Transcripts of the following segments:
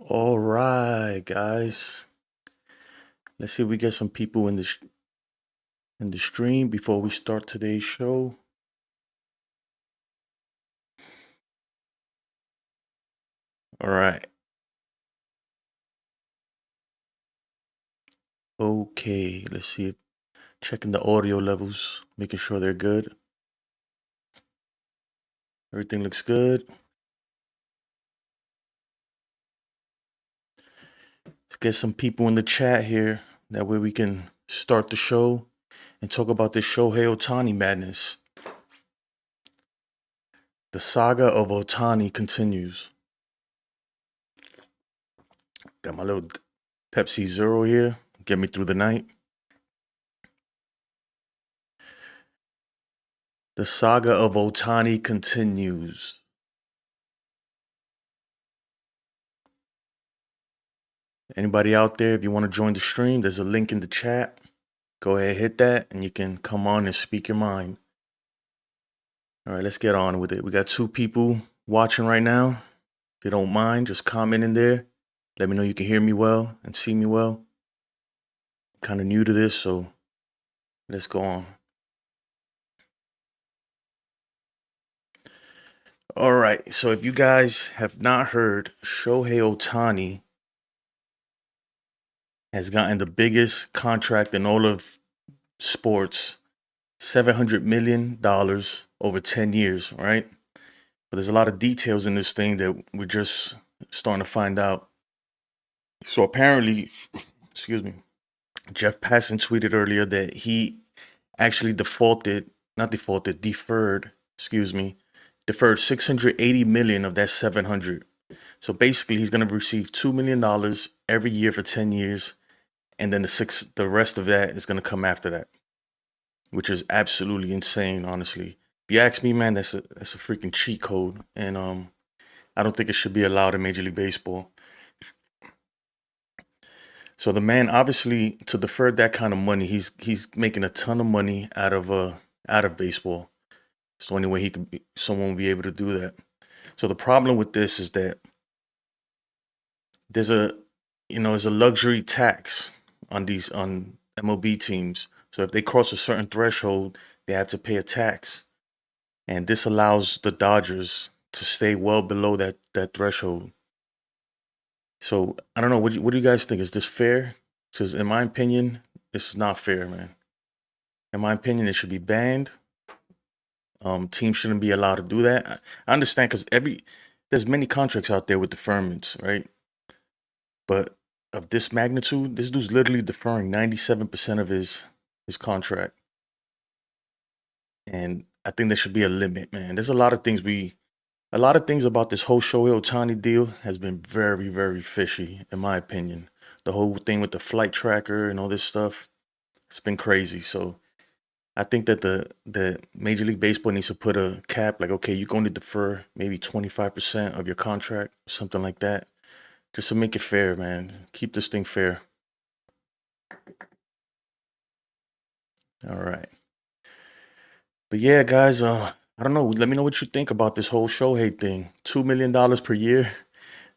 All right, guys. Let's see if we get some people in the stream before we start today's show. All right. Okay, let's see. Checking the audio levels, making sure they're good. Everything looks good. Let's get some people in the chat here. That way we can start the show and talk about this Shohei Ohtani madness. The saga of Ohtani continues. Got my little Pepsi Zero here. Get me through the night. The saga of Ohtani continues. Anybody out there, if you want to join the stream, there's a link in the chat. Go ahead, hit that, and you can come on and speak your mind. All right, let's get on with it. We got 2 people watching right now. If you don't mind, just comment in there. Let me know you can hear me well and see me well. I'm kind of new to this, so let's go on. All right, so if you guys have not heard, Shohei Ohtani has gotten the biggest contract in all of sports, $700 million over 10 years, right? But there's a lot of details in this thing that we're just starting to find out. So apparently, excuse me, Jeff Passan tweeted earlier that he actually deferred, deferred 680 million of that 700. So basically, he's going to receive $2 million every year for 10 years. And then the rest of that is going to come after that, which is absolutely insane, honestly. If you ask me, man, that's a freaking cheat code. And I don't think it should be allowed in Major League Baseball. So the man, obviously, to defer that kind of money, he's making a ton of money out of baseball. It's the only way someone will be able to do that. So the problem with this is that there's a luxury tax on MLB teams. So if they cross a certain threshold, they have to pay a tax, and this allows the Dodgers to stay well below that threshold. So I don't know. What do you guys think? Is this fair? Because in my opinion, this is not fair, man. In my opinion, it should be banned. Teams shouldn't be allowed to do that. I understand because there's many contracts out there with deferments, right? But of this magnitude, this dude's literally deferring 97% of his contract, and I think there should be a limit, man. There's a lot of things about this whole Shohei Ohtani deal has been very, very fishy, in my opinion. The whole thing with the flight tracker and all this stuff, it's been crazy. So I think that the Major League Baseball needs to put a cap, like, okay, you're going to defer maybe 25% of your contract, something like that, just to make it fair, man. Keep this thing fair. All right. But yeah, guys, I don't know. Let me know what you think about this whole Shohei thing. $2 million per year.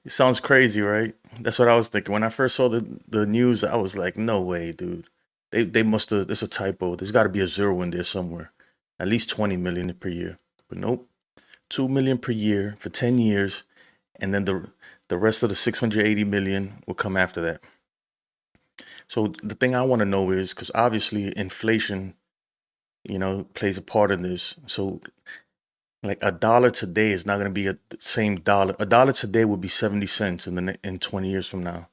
It sounds crazy, right? That's what I was thinking. When I first saw the news, I was like, no way, dude. They must have, it's a typo. There's got to be a zero in there somewhere. At least 20 million per year. But nope. 2 million per year for 10 years, and then the rest of the 680 million will come after that. So the thing I want to know is, because obviously inflation, plays a part in this. So like a dollar today is not going to be the same dollar. A dollar today would be 70 cents in 20 years from now.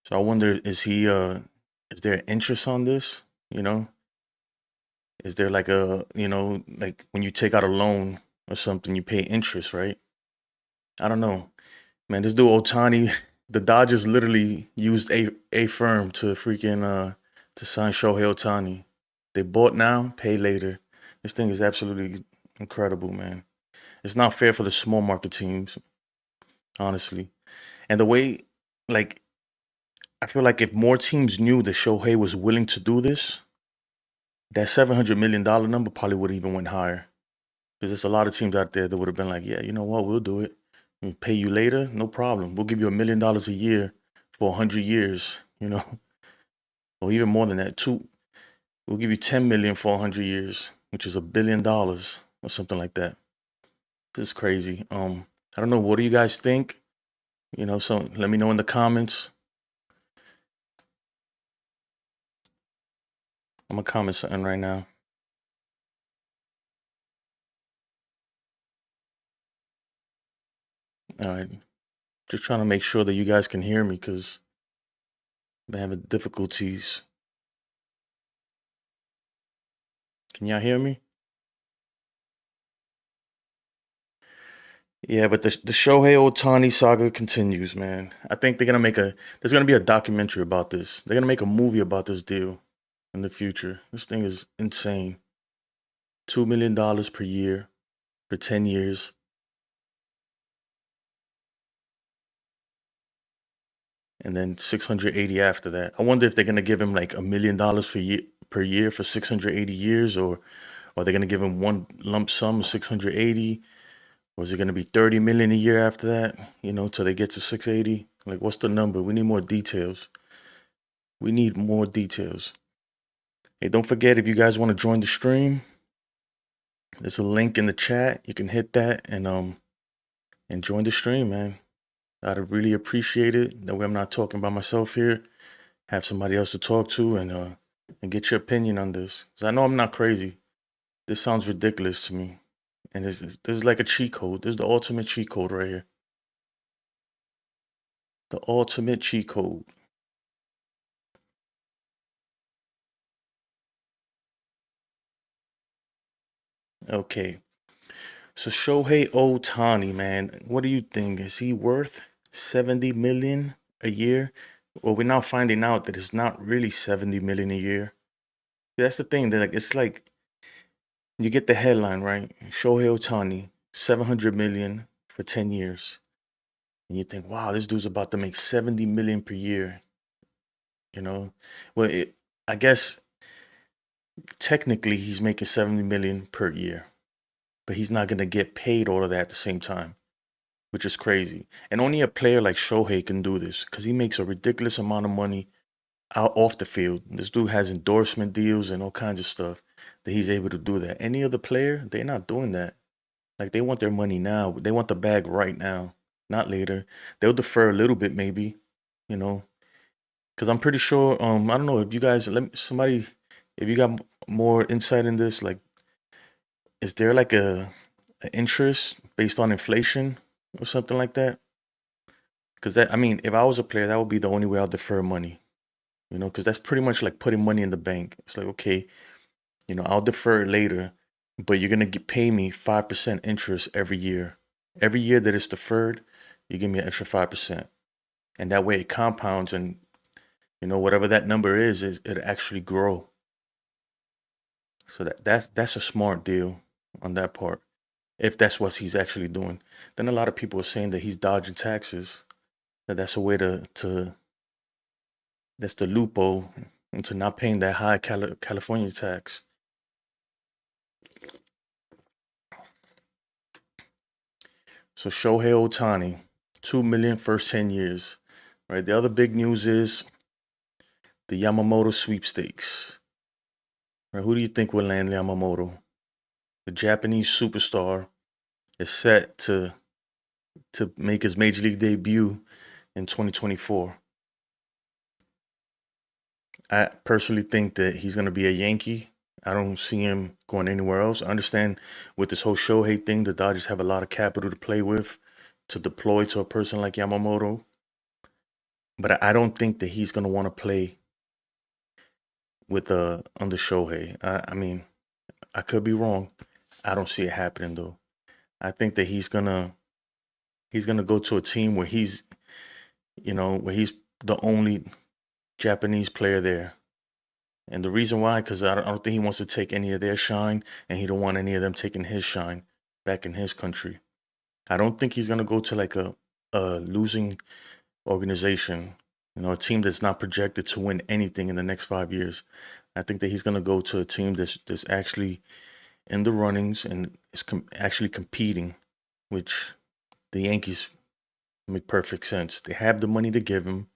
So I wonder, is there interest on this? Is there like like when you take out a loan or something, you pay interest, right? I don't know. Man, this dude Ohtani, the Dodgers literally used a firm to freaking to sign Shohei Ohtani. They bought now, pay later. This thing is absolutely incredible, man. It's not fair for the small market teams, honestly. And the way, like, I feel like if more teams knew that Shohei was willing to do this, that $700 million number probably would have even went higher. Because there's a lot of teams out there that would have been like, yeah, you know what, we'll do it. We'll pay you later, no problem. We'll give you $1 million a year for 100 years, or even more than that. We'll give you 10 million for 100 years, which is $1 billion or something like that. This is crazy. I don't know. What do you guys think? So let me know in the comments. I'm gonna comment something right now. All right. Just trying to make sure that you guys can hear me because I'm having difficulties. Can y'all hear me? Yeah, but the Shohei Ohtani saga continues, man. I think there's gonna be a documentary about this. They're gonna make a movie about this deal in the future. This thing is insane. $2 million per year for 10 years. And then 680 after that. I wonder if they're gonna give him like $1 million per year for 680 years, or are they gonna give him one lump sum of 680? Or is it gonna be 30 million a year after that? Till they get to 680? Like, what's the number? We need more details. We need more details. Hey, don't forget, if you guys want to join the stream, there's a link in the chat. You can hit that and join the stream, man. I'd really appreciate it. That way I'm not talking by myself here. Have somebody else to talk to and get your opinion on this. 'Cause I know I'm not crazy. This sounds ridiculous to me. And this is like a cheat code. This is the ultimate cheat code right here. The ultimate cheat code. Okay. So Shohei Ohtani, man, what do you think? Is he worth 70 million a year? Well, we're now finding out that it's not really 70 million a year. That's the thing. That it's like you get the headline, right? Shohei Ohtani, 700 million for 10 years. And you think, wow, this dude's about to make 70 million per year. Well, I guess technically he's making 70 million per year, but he's not going to get paid all of that at the same time, which is crazy. And only a player like Shohei can do this because he makes a ridiculous amount of money out off the field. This dude has endorsement deals and all kinds of stuff that he's able to do that. Any other player, they're not doing that. Like, they want their money now. They want the bag right now, not later. They'll defer a little bit maybe, because I'm pretty sure, I don't know if you guys, if you got more insight in this, like, is there like a interest based on inflation or something like that? Because if I was a player, that would be the only way I'll defer money, because that's pretty much like putting money in the bank. It's like, okay, I'll defer it later, but you're gonna pay me 5% interest every year. Every year that it's deferred, you give me an extra 5%, and that way it compounds, and whatever that number is it actually grow. So that's a smart deal on that part. If that's what he's actually doing, then a lot of people are saying that he's dodging taxes. That's a way that's the loophole into not paying that high California tax. So Shohei Ohtani, 2 million first 10 years. Right. The other big news is the Yamamoto sweepstakes. Right. Who do you think will land Yamamoto? The Japanese superstar is set to make his major league debut in 2024. I personally think that he's going to be a Yankee. I don't see him going anywhere else. I understand with this whole Shohei thing, the Dodgers have a lot of capital to play with, to deploy to a person like Yamamoto. But I don't think that he's going to want to play with under Shohei. I could be wrong. I don't see it happening though. I think that he's gonna go to a team where he's the only Japanese player there. And the reason why, because I don't think he wants to take any of their shine, and he don't want any of them taking his shine back in his country. I don't think he's gonna go to like a losing organization, a team that's not projected to win anything in the next 5 years. I think that he's gonna go to a team that's actually in the runnings and is actually competing, which the Yankees Make perfect sense. They have the money to give him.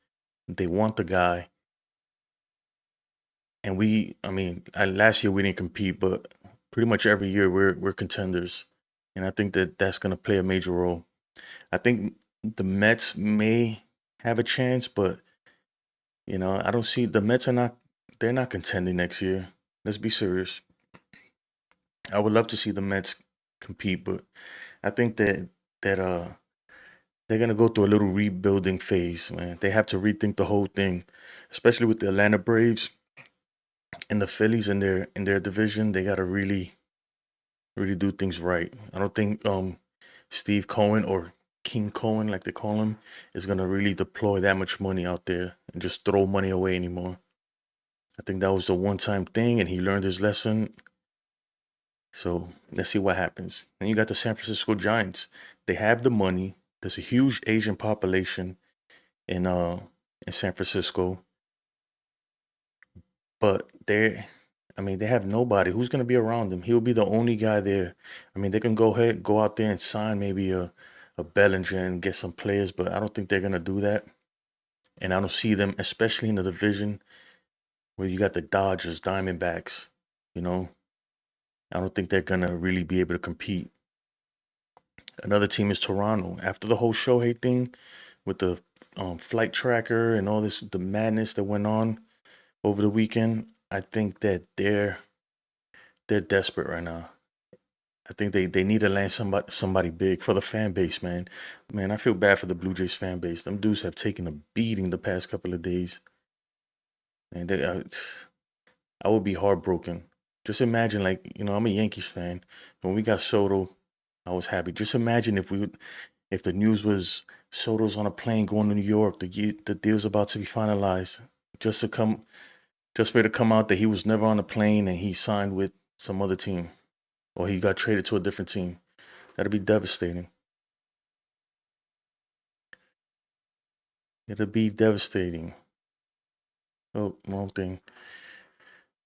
They want the guy. And last year we didn't compete, but pretty much every year we're contenders. And I think that that's going to play a major role. I think the Mets may have a chance, but I don't see the Mets they're not contending next year. Let's be serious. I would love to see the Mets compete, but I think that they're gonna go through a little rebuilding phase, man. They have to rethink the whole thing, especially with the Atlanta Braves and the Phillies in their division. They gotta really do things right. I don't think Steve Cohen or King Cohen, like they call him, is gonna really deploy that much money out there and just throw money away anymore. I think that was a one-time thing, and he learned his lesson. So let's see what happens. And you got the San Francisco Giants. They have the money. There's a huge Asian population in San Francisco, but they have nobody who's going to be around them. He'll be the only guy there. They can go out there and sign maybe a Bellinger and get some players, but I don't think they're going to do that. And I don't see them, especially in the division where you got the Dodgers, Diamondbacks. You know, I don't think they're going to really be able to compete. Another team is Toronto. After the whole Shohei thing with the flight tracker and all this, the madness that went on over the weekend, I think that they're desperate right now. I think they need to land somebody big for the fan base, man. Man, I feel bad for the Blue Jays fan base. Them dudes have taken a beating the past couple of days, and I would be heartbroken. Just imagine, like, I'm a Yankees fan. When we got Soto, I was happy. Just imagine if the news was Soto's on a plane going to New York, the deal's about to be finalized, just for it to come out that he was never on a plane and he signed with some other team, or he got traded to a different team. That'd be devastating. It'd be devastating. Oh, wrong thing.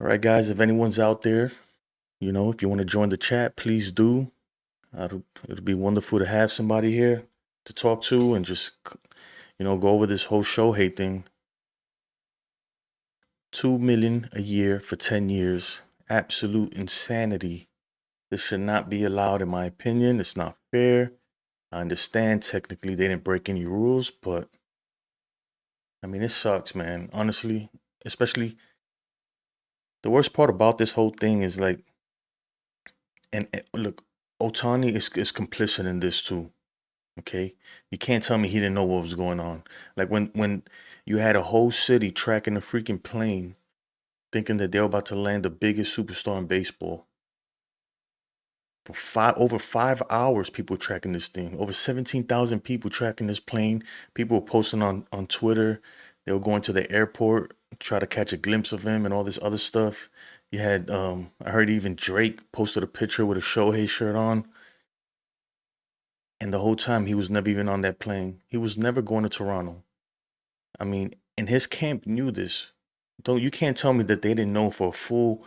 All right, guys, if anyone's out there, if you want to join the chat, please do. It'd be wonderful to have somebody here to talk to and just, go over this whole Shohei thing. $2 million a year for 10 years. Absolute insanity. This should not be allowed, in my opinion. It's not fair. I understand technically they didn't break any rules, but it sucks, man. Honestly, especially the worst part about this whole thing is like, and look, Otani is complicit in this too. Okay, you can't tell me he didn't know what was going on. Like when you had a whole city tracking a freaking plane, thinking that they were about to land the biggest superstar in baseball. For over 5 hours, people tracking this thing. Over 17,000 people tracking this plane. People were posting on Twitter. They were going to the airport, try to catch a glimpse of him and all this other stuff. You had, I heard even Drake posted a picture with a Shohei shirt on. And the whole time he was never even on that plane. He was never going to Toronto. And his camp knew this. You can't tell me that they didn't know for a full,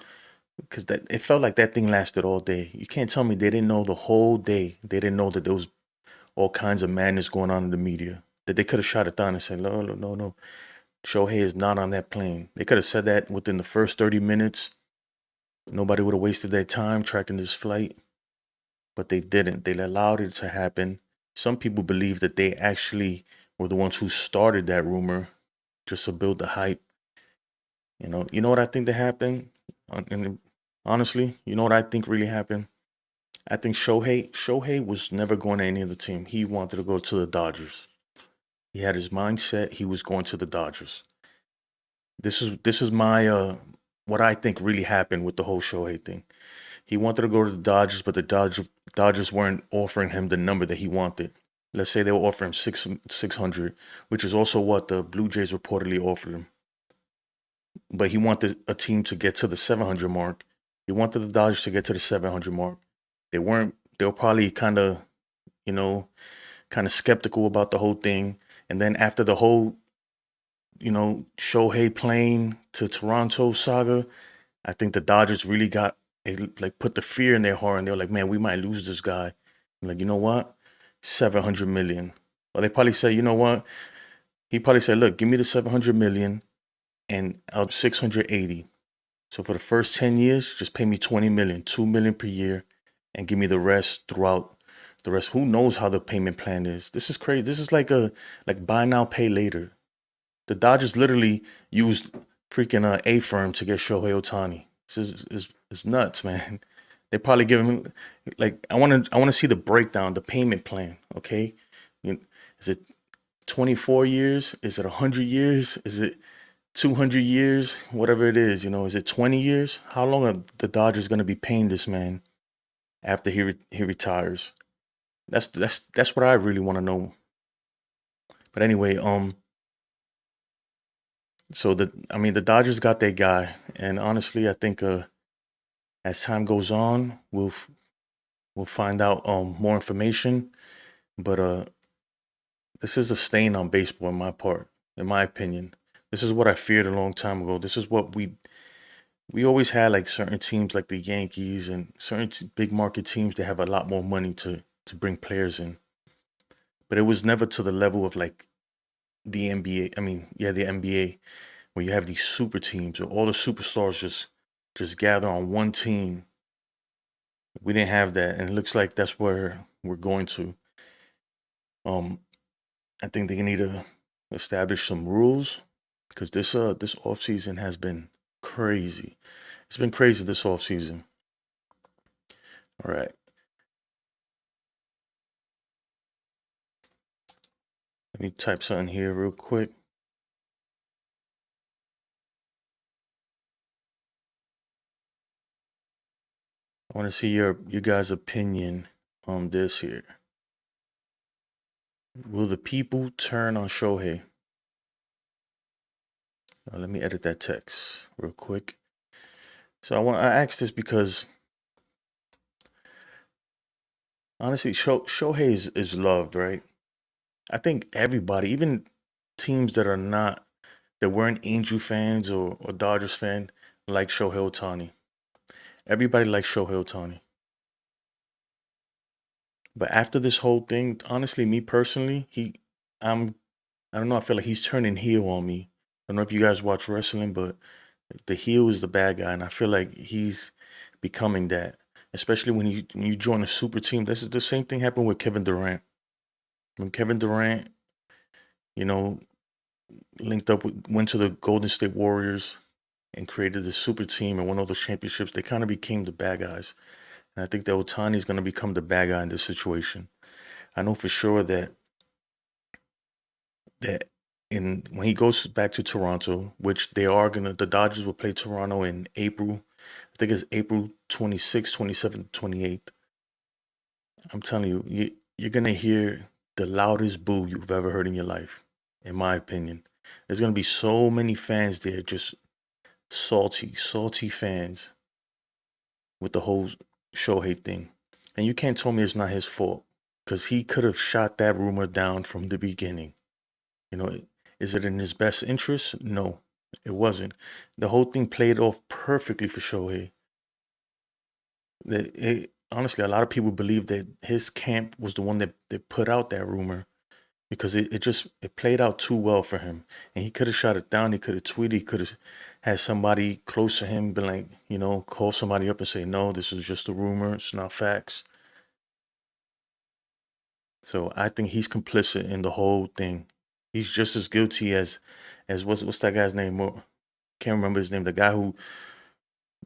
because that it felt like that thing lasted all day. You can't tell me they didn't know the whole day. They didn't know that there was all kinds of madness going on in the media. That they could have shot it down and said, no, no, no, no. Shohei is not on that plane. They could have said that within the first 30 minutes. Nobody would have wasted their time tracking this flight. But they didn't. They allowed it to happen. Some people believe that they actually were the ones who started that rumor just to build the hype. You know what I think that happened? And honestly, you know what I think really happened? I think Shohei was never going to any other team. He wanted to go to the Dodgers. He had his mindset. He was going to the Dodgers. This is my what I think really happened with the whole Shohei thing. He wanted to go to the Dodgers, but the Dodgers weren't offering him the number that he wanted. Let's say they were offering him 600, which is also what the Blue Jays reportedly offered him. But he wanted a team to get to the 700 mark. He wanted the Dodgers to get to the 700 mark. They were probably kind of, skeptical about the whole thing. And then after the whole, Shohei plane to Toronto saga, I think the Dodgers really put the fear in their heart, and they were like, man, we might lose this guy. I'm like, you know what? 700 million. Or they probably say, you know what? He probably said, look, give me the 700 million and I'll 680. So for the first 10 years, just pay me 20 million, 2 million per year, and give me the rest throughout the rest. Who knows how the payment plan is? This is crazy. This is like buy now, pay later. The Dodgers literally used freaking A firm to get Shohei Ohtani. This is nuts, man. They probably give him like I want to see the breakdown, the payment plan. Okay, is it 24 years? Is it 100 years? Is it 200 years? Whatever it is, is it 20 years? How long are the Dodgers going to be paying this man after he retires? That's what I really want to know. But anyway, so the Dodgers got their guy, and honestly, I think as time goes on, we'll find out more information. But this is a stain on baseball in my part, in my opinion. This is what I feared a long time ago. This is what we always had, like certain teams like the Yankees and certain big market teams that have a lot more money to bring players in. But it was never to the level of like the NBA. I mean, yeah, the NBA, where you have these super teams where all the superstars just gather on one team. We didn't have that, and it looks like that's where we're going to. I think they need to establish some rules because this off season has been crazy. It's been crazy this off season. All right. Let me type something here real quick. I want to see your guys' opinion on this here. Will the people turn on Shohei? Let me edit that text real quick. So I asked this because honestly, Shohei is loved, right? I think everybody, even teams that weren't Angel fans or Dodgers fan, like Shohei Ohtani. Everybody likes Shohei Ohtani. But after this whole thing, honestly, me personally, I don't know, I feel like he's turning heel on me. I don't know if you guys watch wrestling, but the heel is the bad guy, and I feel like he's becoming that. Especially when you join a super team. This is the same thing happened with Kevin Durant. When Kevin Durant, you know, went to the Golden State Warriors and created the super team and won all those championships, they kind of became the bad guys. And I think that Otani is going to become the bad guy in this situation. I know for sure that when he goes back to Toronto, which the Dodgers will play Toronto in April. I think it's April 26th, 27th, 28th. I'm telling you're gonna hear the loudest boo you've ever heard in your life, in my opinion. There's gonna be so many fans there, just salty fans with the whole Shohei thing. And you can't tell me it's not his fault, because he could have shot that rumor down from the beginning. Is it in his best interest? No, it wasn't. The whole thing played off perfectly for Shohei. Honestly, a lot of people believe that his camp was the one that put out that rumor because it played out too well for him. And he could have shot it down. He could have tweeted. He could have had somebody close to him be like, call somebody up and say, no, this is just a rumor. It's not facts. So I think he's complicit in the whole thing. He's just as guilty as what's that guy's name? Can't remember his name. The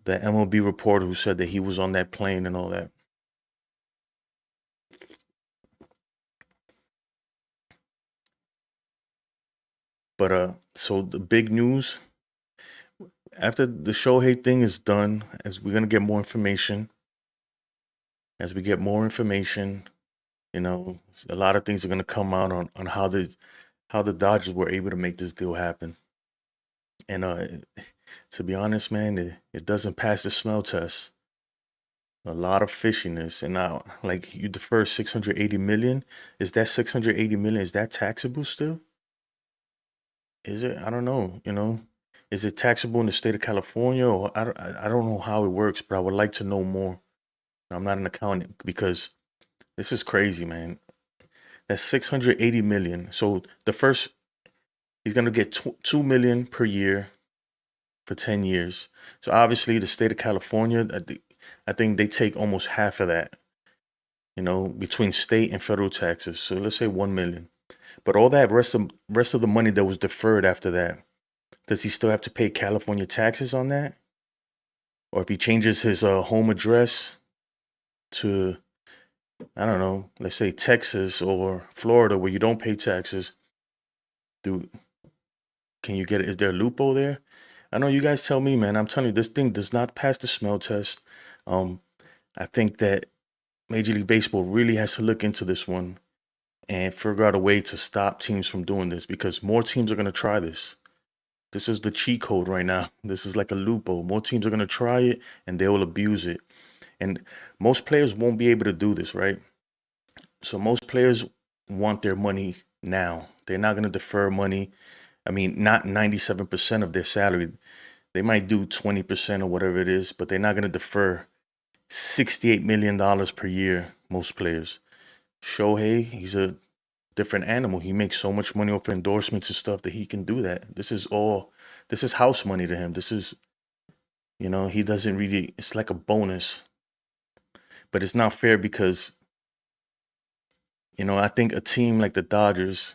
MLB reporter who said that he was on that plane and all that. But so the big news after the Shohei thing is done, as we're gonna get more information, as we get more information, a lot of things are gonna come out on how the Dodgers were able to make this deal happen. And to be honest, man, it doesn't pass the smell test. A lot of fishiness. And now, like, you defer 680 million. Is that 680 million? Is that taxable still? Is it? I don't know. Is it taxable in the state of California, or I don't know how it works, but I would like to know more. I'm not an accountant because this is crazy, man. That's 680 million. So the first, he's gonna get 2 million per year for 10 years. So obviously, the state of California, I think they take almost half of that. Between state and federal taxes. So let's say 1 million. But all that rest of the money that was deferred after that, does he still have to pay California taxes on that? Or if he changes his home address to, I don't know, let's say Texas or Florida where you don't pay taxes, can you get it? Is there a loophole there? I know you guys tell me, man. I'm telling you, this thing does not pass the smell test. I think that Major League Baseball really has to look into this one and figure out a way to stop teams from doing this, because more teams are going to try this. This is the cheat code right now. This is like a loophole. More teams are going to try it and they will abuse it. And most players won't be able to do this, right? So most players want their money now. They're not going to defer money. I mean, not 97% of their salary. They might do 20% or whatever it is, but they're not going to defer $68 million per year, most players. Shohei, he's a different animal. He makes so much money off endorsements and stuff that he can do that. This is house money to him. This is, he doesn't really, it's like a bonus. But it's not fair because, I think a team like the Dodgers,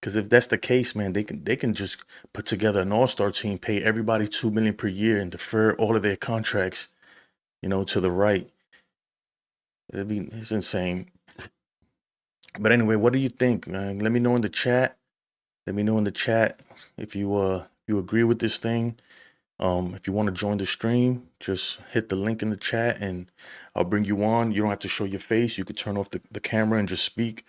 because if that's the case, man, they can just put together an all-star team, pay everybody $2 million per year and defer all of their contracts, to the right. It's insane. But anyway, what do you think, man? Let me know in the chat. Let me know in the chat if you agree with this thing. If you want to join the stream, just hit the link in the chat and I'll bring you on. You don't have to show your face. You could turn off the camera and just speak.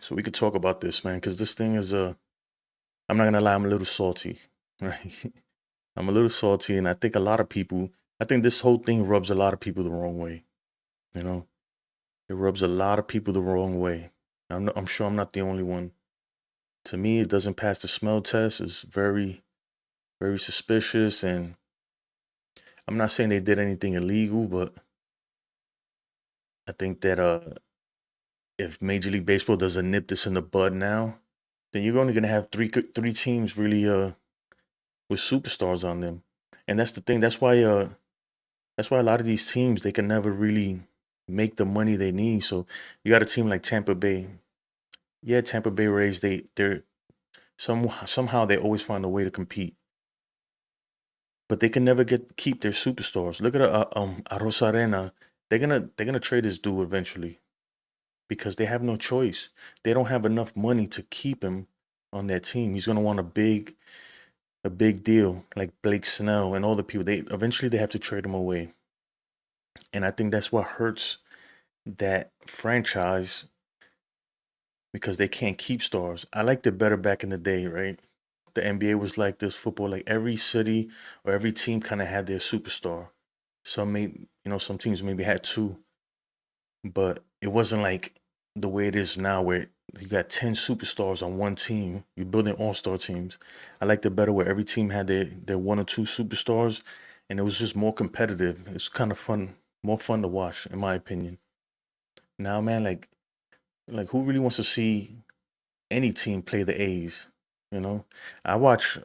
So we could talk about this, man, because this thing is I'm not gonna lie, I'm a little salty, right? I'm a little salty, and I think this whole thing rubs a lot of people the wrong way. It rubs a lot of people the wrong way. I'm sure I'm not the only one. To me, it doesn't pass the smell test. It's very, very suspicious, and I'm not saying they did anything illegal, but I think that if Major League Baseball doesn't nip this in the bud now, then you're only gonna have three teams really with superstars on them, and that's the thing. That's why a lot of these teams, they can never really make the money they need. So you got a team like Tampa Bay. Yeah, Tampa Bay Rays, they're somehow they always find a way to compete, but they can never keep their superstars. Look at Arosarena. They're gonna trade this dude eventually because they have no choice. They don't have enough money to keep him on their team. He's gonna want a big deal like Blake Snell and all the people. They eventually have to trade him away, and I think that's what hurts that franchise, because they can't keep stars. I liked it better back in the day, right? The NBA was like this, football, like every city or every team kind of had their superstar. Some teams maybe had two, but it wasn't like the way it is now where you got 10 superstars on one team. You're building all-star teams. I liked it better where every team had their one or two superstars, and it was just more competitive. It's kind of fun, more fun to watch, in my opinion. Now, man, like who really wants to see any team play the A's? You know, I watch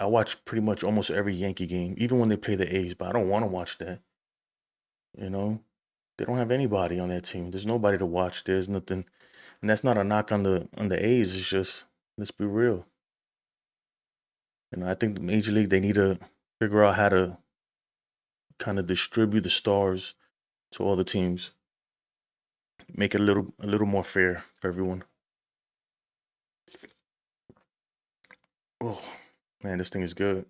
I watch pretty much almost every Yankee game, even when they play the A's, but I don't want to watch that. You know, they don't have anybody on that team. There's nobody to watch. There's nothing, and that's not a knock on the A's. It's just, let's be real. I think the Major League, they need to figure out how to kind of distribute the stars to all the teams, make it a little more fair for everyone. Oh man, this thing is good.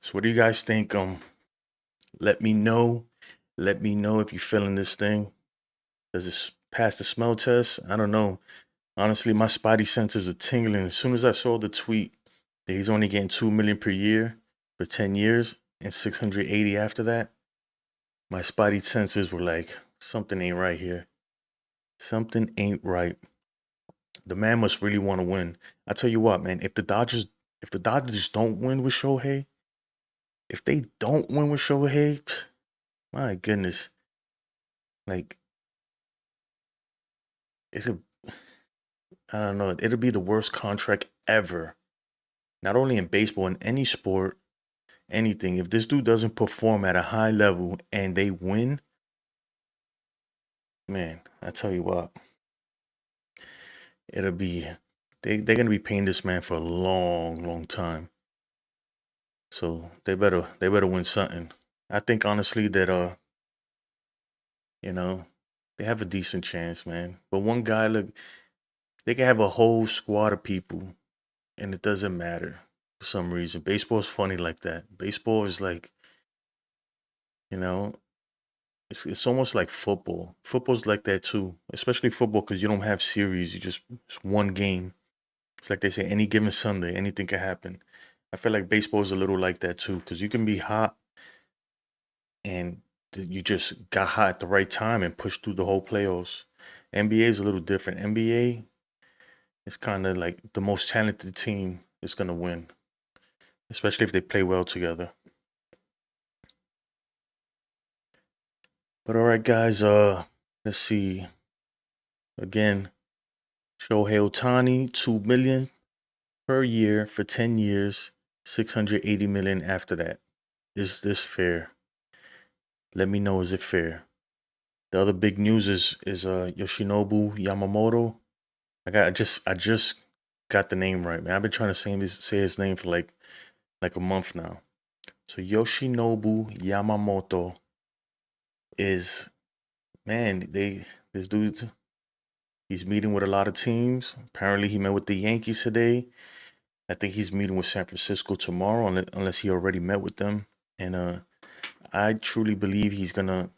So what do you guys think? Let me know. Let me know if you're feeling this thing. Does it pass the smell test? I don't know. Honestly, my spidey senses are tingling. As soon as I saw the tweet that he's only getting 2 million per year for 10 years and 680 after that, my spidey senses were like, something ain't right here. Something ain't right. The man must really want to win. I tell you what, man, if the Dodgers don't win with Shohei, if they don't win with Shohei, my goodness. Like, it'll, I don't know, it'll be the worst contract ever. Not only in baseball, in any sport, anything. If this dude doesn't perform at a high level and they win, man, I tell you what, it'll be they're gonna be paying this man for a long, long time. So they better win something. I think honestly that you know, they have a decent chance, man. But one guy, look, they can have a whole squad of people and it doesn't matter for some reason. Baseball's funny like that. Baseball is like, you know, it's almost like football. Football's like that too, especially football because you don't have series. It's one game. It's like they say, any given Sunday, anything can happen. I feel like baseball is a little like that too because you can be hot and you just got hot at the right time and pushed through the whole playoffs. NBA is a little different. NBA is kind of like the most talented team is gonna win, especially if they play well together. But all right, guys. Let's see. Again, Shohei Ohtani, 2 million per year for 10 years, 680 million after that. Is this fair? Let me know. Is it fair? The other big news is Yoshinobu Yamamoto. I just got the name right, man. I've been trying to say his name for like a month now. So Yoshinobu Yamamoto is, man, this dude, he's meeting with a lot of teams. Apparently he met with the Yankees today. I think he's meeting with San Francisco tomorrow, unless he already met with them. And I truly believe he's gonna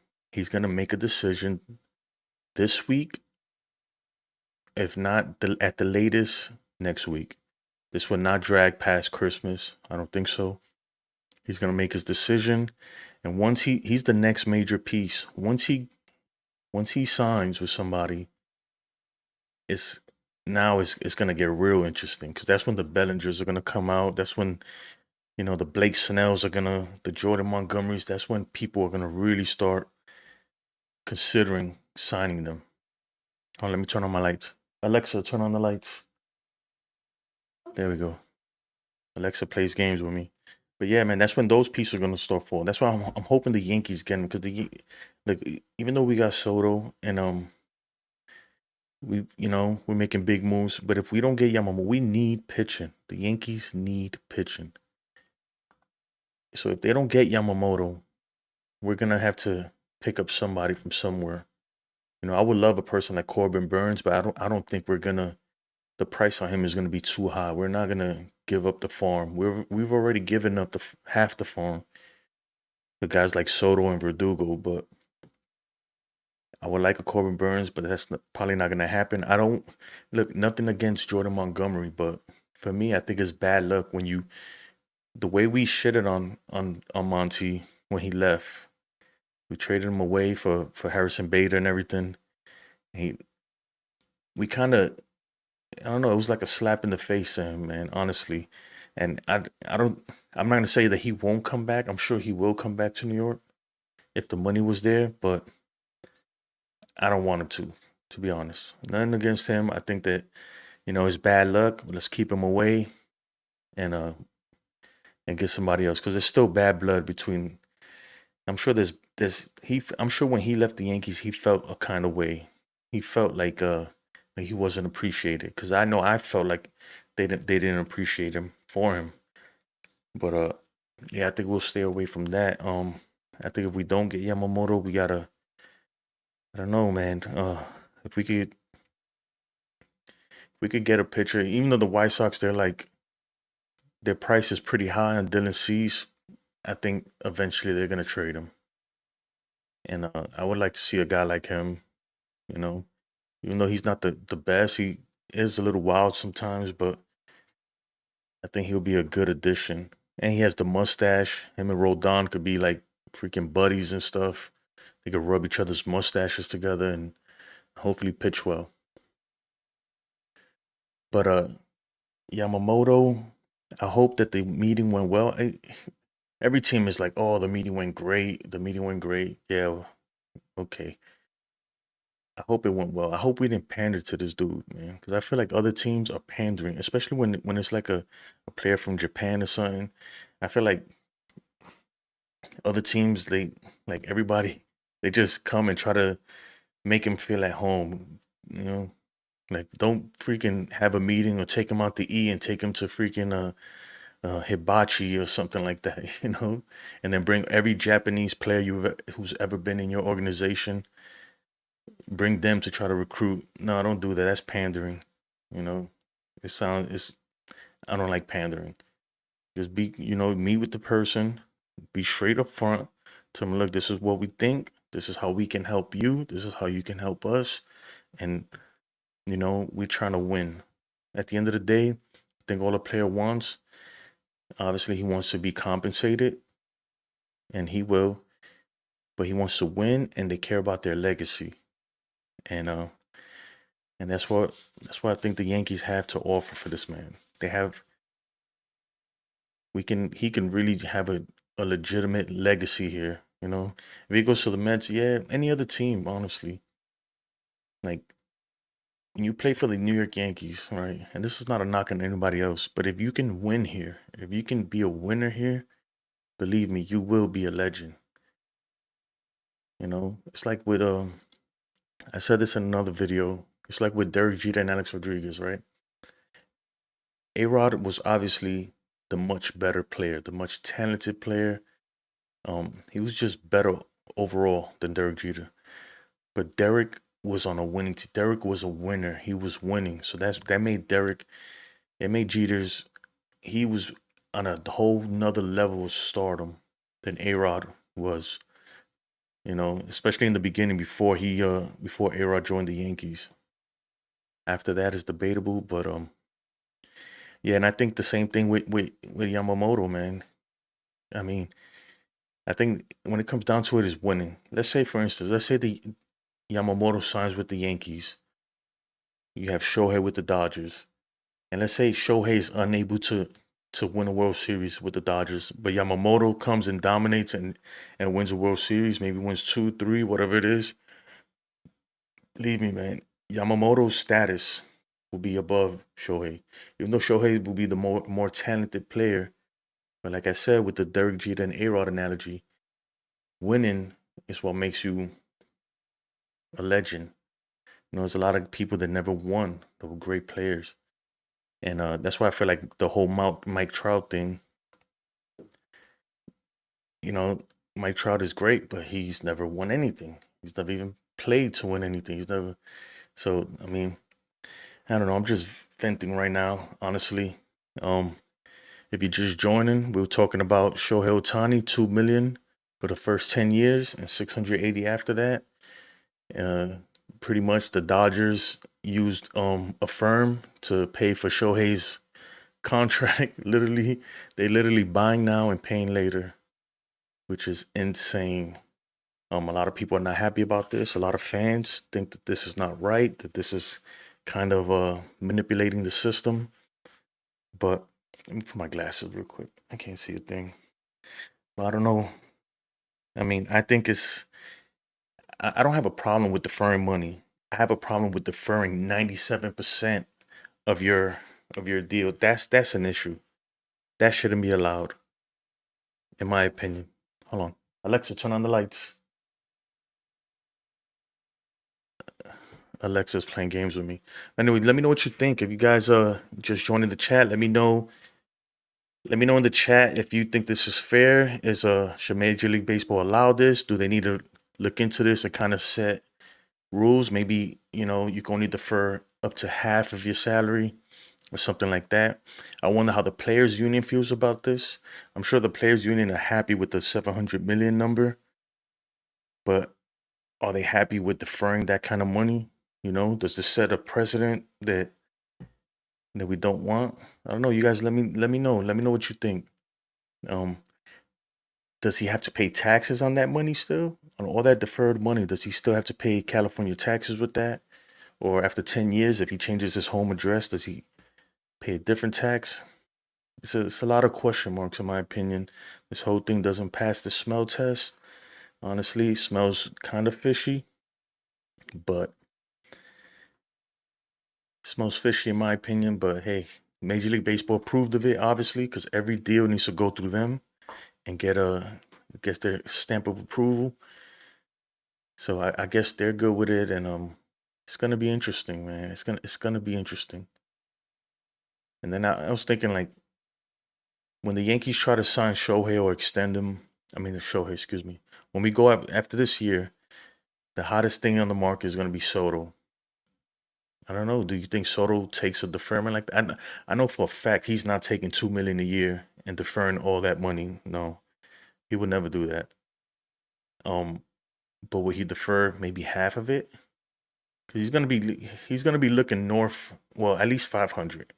make a decision this week, if not at the latest next week. This will not drag past Christmas. I don't think so. He's gonna make his decision, and once he's the next major piece. Once he signs with somebody, it's it's gonna get real interesting because that's when the Bellingers are gonna come out. That's when the Blake Snells are the Jordan Montgomerys. That's when people are gonna really start considering signing them. Oh, let me turn on my lights. Alexa, turn on the lights. There we go. Alexa plays games with me. But yeah, man, that's when those pieces are gonna start falling. That's why I'm hoping the Yankees get him because like even though we got Soto and we're making big moves, but if we don't get Yamamoto, we need pitching. The Yankees need pitching. So if they don't get Yamamoto, we're gonna have to pick up somebody from somewhere. I would love a person like Corbin Burns, but I don't think the price on him is gonna be too high. We're not gonna give up the farm. We've already given up half the farm. The guys like Soto and Verdugo, but I would like a Corbin Burns, but that's probably not gonna happen. I don't look nothing against Jordan Montgomery, but for me, I think it's bad luck when the way we shitted on Monty when he left. We traded him away for Harrison Bader and everything. He we kind of, I don't know, it was like a slap in the face to him, man, honestly. And I'm not gonna say that he won't come back. I'm sure he will come back to New York if the money was there, but I don't want him to be honest. Nothing against him. I think that, it's bad luck. Let's keep him away and get somebody else because there's still bad blood between. I'm sure I'm sure when he left the Yankees, he felt a kind of way. He felt like he wasn't appreciated because I know I felt like they didn't appreciate him for him. But yeah, I think we'll stay away from that. I think if we don't get Yamamoto, we gotta, I don't know, man. If we could get a pitcher, even though the White Sox, their price is pretty high on Dylan Cease. I think eventually they're gonna trade him, and I would like to see a guy like him. You know, even though he's not the best, he is a little wild sometimes, but I think he'll be a good addition. And he has the mustache. Him and Rodon could be like freaking buddies and stuff. They could rub each other's mustaches together and hopefully pitch well. But Yamamoto, I hope that the meeting went well. Every team is like, oh, the meeting went great. The meeting went great. Yeah, okay. I hope it went well. I hope we didn't pander to this dude, man, because I feel like other teams are pandering, especially when it's like a player from Japan or something. I feel like other teams, they like everybody, they just come and try to make him feel at home. You know, like don't freaking have a meeting or take him out to eat and take him to freaking hibachi or something like that. You know, and then bring every Japanese player who's ever been in your organization, bring them to try to recruit. No, don't do that. That's pandering. You know, it's I don't like pandering. Just be, meet with the person, be straight up front. Tell them, look, this is what we think. This is how we can help you. This is how you can help us. And, we're trying to win. At the end of the day, I think all a player wants, obviously, he wants to be compensated, and he will, but he wants to win, and they care about their legacy. And and that's what I think the Yankees have to offer for this man. They have he can really have a legitimate legacy here, you know. If he goes to the Mets, yeah, any other team, honestly. Like when you play for the New York Yankees, right? And this is not a knock on anybody else, but if you can win here, if you can be a winner here, believe me, you will be a legend. You know, it's like with I said this in another video. It's like with Derek Jeter and Alex Rodriguez, right? A-Rod was obviously the much better player, the much talented player. He was just better overall than Derek Jeter. But Derek was on a winning team. Derek was a winner. He was winning. So that made Derek, it made Jeter's, he was on a whole nother level of stardom than A-Rod was. You know, especially in the beginning before A-Rod joined the Yankees. After that is debatable, but yeah, and I think the same thing with Yamamoto, man. I mean, I think when it comes down to it is winning. Let's say, for instance, let's say the Yamamoto signs with the Yankees. You have Shohei with the Dodgers. And let's say Shohei is unable to win a World Series with the Dodgers, but Yamamoto comes and dominates and wins a World Series, maybe wins 2, 3, whatever it is. Believe me, man, Yamamoto's status will be above Shohei. Even though Shohei will be the more talented player, but like I said with the Derek Jeter and A-Rod analogy, winning is what makes you a legend. You know, there's a lot of people that never won that were great players. And that's why I feel like the whole Mike Trout thing, you know, Mike Trout is great, but he's never won anything. He's never even played to win anything. He's never. So, I mean, I don't know. I'm just venting right now, honestly. Um, if you're just joining, we were talking about Shohei Ohtani, 2 million for the first 10 years and 680 after that. Uh, Pretty much the Dodgers used a firm to pay for Shohei's contract. Literally, they literally buying now and paying later, which is insane. A lot of people are not happy about this. A lot of fans think that this is not right, that this is kind of manipulating the system. But let me put my glasses real quick. I can't see a thing. But I don't know. I mean, I think I don't have a problem with deferring money. I have a problem with deferring 97% of your deal. That's an issue. That shouldn't be allowed, in my opinion. Hold on. Alexa, turn on the lights. Alexa's playing games with me. Anyway, let me know what you think. If you guys just joining the chat, let me know. Let me know in the chat if you think this is fair. Should Major League Baseball allow this? Do they need to look into this and kind of set rules? Maybe, you can only defer up to half of your salary or something like that. I wonder how the players union feels about this. I'm sure the players union are happy with the 700 million number, but are they happy with deferring that kind of money? Does this set a precedent that we don't want? I don't know. You guys, let me know. Let me know what you think. Um, does he have to pay taxes on that money still? On all that deferred money, does he still have to pay California taxes with that? Or after 10 years, if he changes his home address, does he pay a different tax? It's a lot of question marks in my opinion. This whole thing doesn't pass the smell test. Honestly, it smells kind of fishy, but Smells fishy in my opinion, but hey, Major League Baseball approved of it, obviously, because every deal needs to go through them and get their stamp of approval. So I guess they're good with it, and it's gonna be interesting, man. It's gonna be interesting. And then I was thinking, like, when the Yankees try to sign Shohei or extend him, I mean the Shohei, excuse me. When we go up after this year, the hottest thing on the market is gonna be Soto. I don't know. Do you think Soto takes a deferment like that? I know for a fact he's not taking $2 million a year and deferring all that money. No, he would never do that. Um, but would he defer maybe half of it? Because he's gonna be looking north. Well, at least 500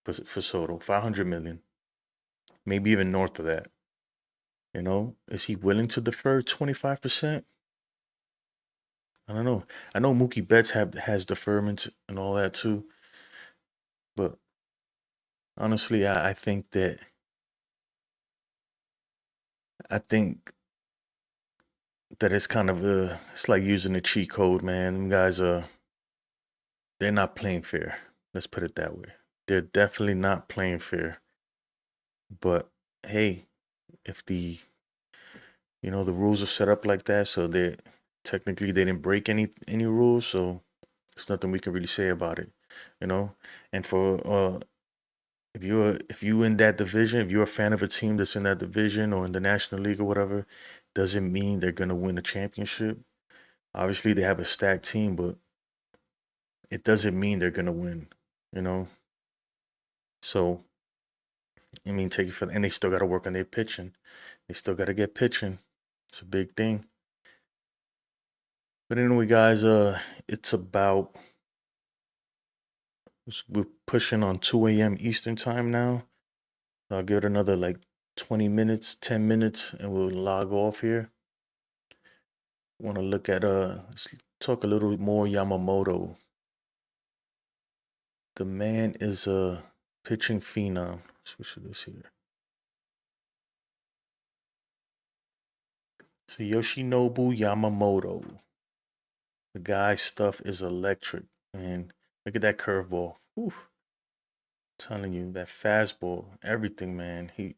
for Soto, 500 million, maybe even north of that. Is he willing to defer 25%? I don't know. I know Mookie Betts has deferments and all that too, but honestly, I think that it's kind of it's like using a cheat code, man. Them guys they're not playing fair. Let's put it that way. They're definitely not playing fair. But hey, if the rules are set up like that, so they didn't break any rules, so there's nothing we can really say about it, you know. And for if you in that division, if you're a fan of a team that's in that division or in the National League or whatever, doesn't mean they're gonna win a championship. Obviously, they have a stacked team, but it doesn't mean they're gonna win, you know. So I mean, take it for, and they still got to work on their pitching. They still got to get pitching. It's a big thing. But anyway, guys, it's about we're pushing on 2 a.m. Eastern time now. I'll give it another like 20 minutes, 10 minutes, and we'll log off here. Want to look at let's talk a little more Yamamoto. The man is a pitching phenom. Switch to this here. So Yoshinobu Yamamoto. The guy's stuff is electric, man. Look at that curveball. Whew. Telling you that fastball, everything, man. He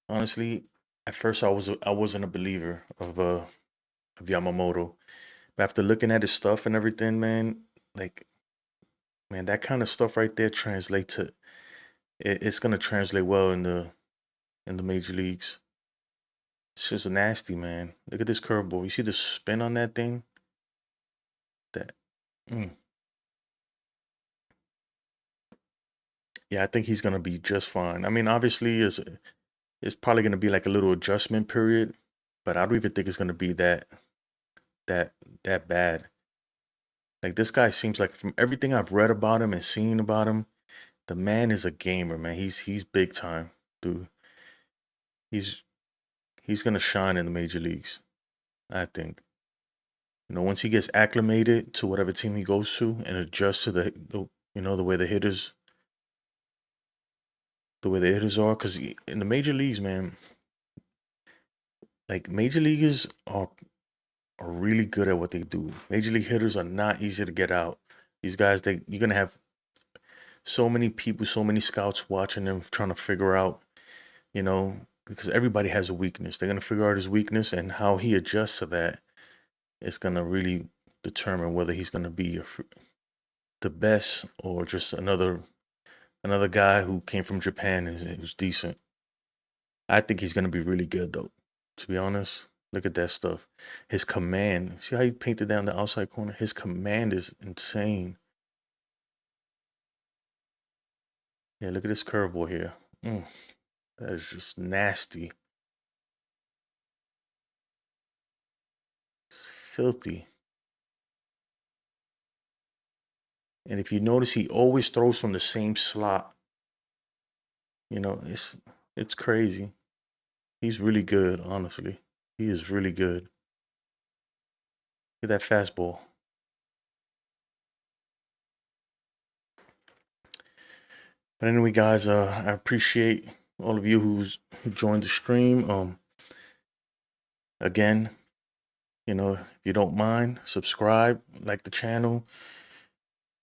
honestly, at first I wasn't a believer of Yamamoto, but after looking at his stuff and everything, man, like man, that kind of stuff right there translate to it's gonna translate well in the major leagues. It's just nasty, man. Look at this curveball. You see the spin on that thing? That. Mm. Yeah, I think he's gonna be just fine. I mean, obviously, it's probably gonna be like a little adjustment period, but I don't even think it's gonna be that that bad. Like this guy seems like from everything I've read about him and seen about him, the man is a gamer, man. He's big time, dude. He's he's gonna shine in the major leagues, I think. Once he gets acclimated to whatever team he goes to and adjusts to the way the hitters are, because in the major leagues, man, like major leaguers are really good at what they do. Major league hitters are not easy to get out. These guys, you're gonna have so many people, so many scouts watching them, trying to figure out, because everybody has a weakness. They're gonna figure out his weakness and how he adjusts to that. It's gonna really determine whether he's gonna be the best or just another guy who came from Japan and who's decent. I think he's gonna be really good though. To be honest, look at that stuff. His command. See how he painted down the outside corner? His command is insane. Yeah, look at this curveball here. That is just nasty. It's filthy. And if you notice, he always throws from the same slot. It's crazy. He's really good, honestly. He is really good. Look at that fastball. But anyway, guys, I appreciate all of you who joined the stream. Again, if you don't mind, subscribe, like the channel.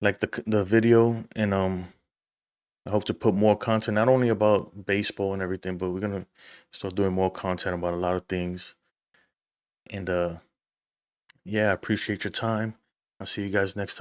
like the video, and I hope to put more content, not only about baseball and everything, but we're gonna start doing more content about a lot of things. And yeah, I appreciate your time. I'll see you guys next time.